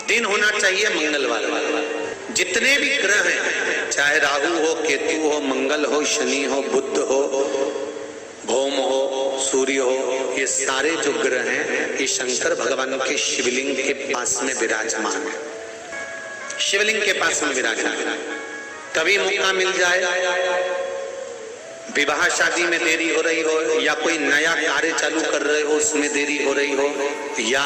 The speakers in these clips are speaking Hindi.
दिन होना चाहिए मंगलवार वाला। जितने भी ग्रह हैं, चाहे राहु हो, केतु हो, मंगल हो, शनि हो, बुध हो, भौम हो, सूर्य हो, ये सारे जो ग्रह हैं ये शंकर भगवान के शिवलिंग के पास में विराजमान है। शिवलिंग के पास में विराजमान है। कभी मौका मिल जाए, विवाह शादी में देरी हो रही हो, या कोई नया कार्य चालू कर रहे हो उसमें देरी हो रही हो, या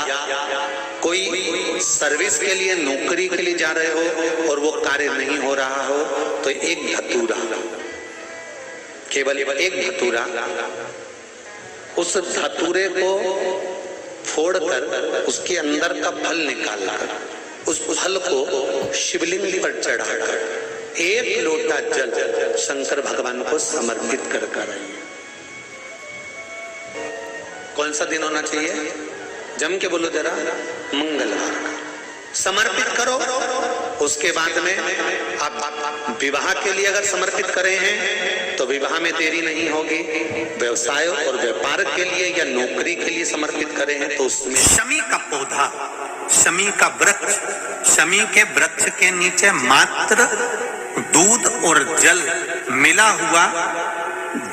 कोई सर्विस के लिए, नौकरी के लिए जा रहे हो और वो कार्य नहीं हो रहा हो, तो एक धतूरा, केवल एक धतूरा, उस धतूरे को फोड़कर उसके अंदर का फल निकालकर उस फल को शिवलिंग पर चढ़ाकर एक लोटा जल शंकर भगवान को समर्पित कर आइए। कौन सा दिन होना चाहिए? जम के बोलो जरा, मंगलवार का समर्पित करो। उसके बाद में आप विवाह के लिए अगर समर्पित करे हैं तो विवाह में देरी नहीं होगी। व्यवसाय और व्यापार के लिए या नौकरी के लिए समर्पित करे हैं तो उसमें शमी का पौधा, शमी का वृक्ष, शमी के वृक्ष के नीचे मात्र दूध और जल मिला हुआ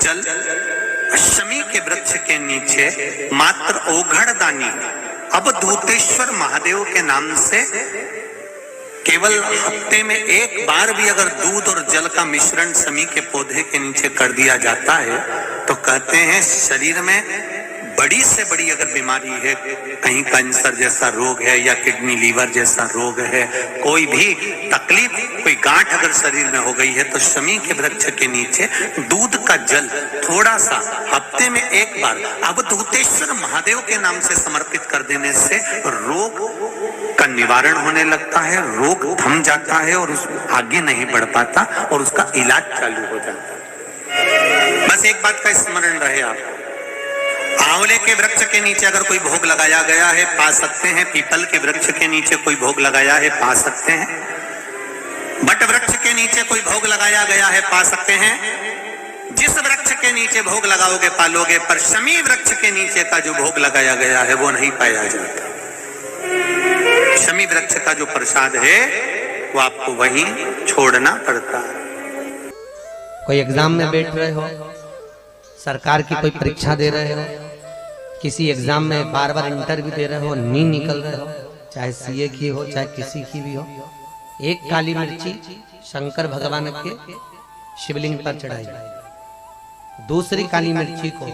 जल, शमी के वृक्ष के नीचे मात्र ओघड़दानी अवधूतेश्वर महादेव के नाम से केवल हफ्ते में एक बार भी अगर दूध और जल का मिश्रण शमी के पौधे के नीचे कर दिया जाता है तो कहते हैं शरीर में बड़ी से बड़ी अगर बीमारी है, कहीं कैंसर जैसा रोग है या किडनी लीवर जैसा रोग है, कोई भी तकलीफ, कोई गांठ अगर शरीर में हो गई है तो शमी के वृक्ष के नीचे दूध का जल थोड़ा सा हफ्ते में एक बार अवधूतेश्वर महादेव के नाम से समर्पित कर देने से रोग का निवारण होने लगता है, रोग थम जाता है और उस आगे नहीं बढ़ पाता और उसका इलाज चालू हो जाता है। बस एक बात का स्मरण रहे, आप आंवले के वृक्ष के नीचे अगर कोई भोग लगाया गया है पा सकते हैं, पीपल के वृक्ष के नीचे कोई भोग लगाया है पा सकते हैं, बट वृक्ष के नीचे कोई भोग लगाया गया है पा सकते हैं। जिस वृक्ष के नीचे भोग लगाओगे पालोगे, पर शमी वृक्ष के नीचे का जो भोग लगाया गया है वो नहीं पाया जाता। शमी वृक्ष का जो प्रसाद है वो आपको वहीं छोड़ना पड़ता है। कोई एग्जाम में बैठ रहे हो, सरकार की कोई परीक्षा दे रहे हो, किसी एग्जाम में बार बार इंटरव्यू दे रहे हो, नहीं निकल रहे हो, चाहे सीए की हो चाहे किसी की भी हो, एक काली मिर्ची शंकर भगवान के शिवलिंग पर चढ़ाई, दूसरी काली मिर्ची को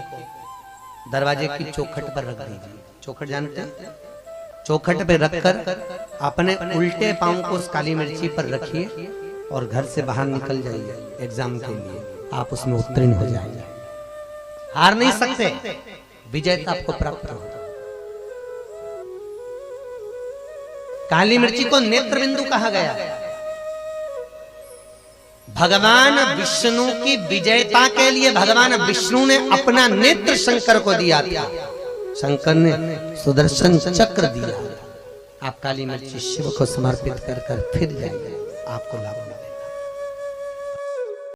दरवाजे की चौखट पर रख दीजिए। चौखट जानते हैं? चौखट पे रखकर अपने उल्टे पांव को उस काली मिर्ची पर रखिए और घर से बाहर निकल जाइए एग्जाम के लिए, आप उसमें उत्तीर्ण हो जाएंगे। हार नहीं सकते, विजयता आपको प्राप्त होगा। काली मिर्ची को नेत्र बिंदु कहा गया। भगवान विष्णु की विजयता के लिए भगवान विष्णु ने अपना नेत्र शंकर को दिया था, शंकर ने सुदर्शन चक्र दिया। आप काली मिर्ची शिव को समर्पित कर फिर जाइए, आपको लाभ होगा।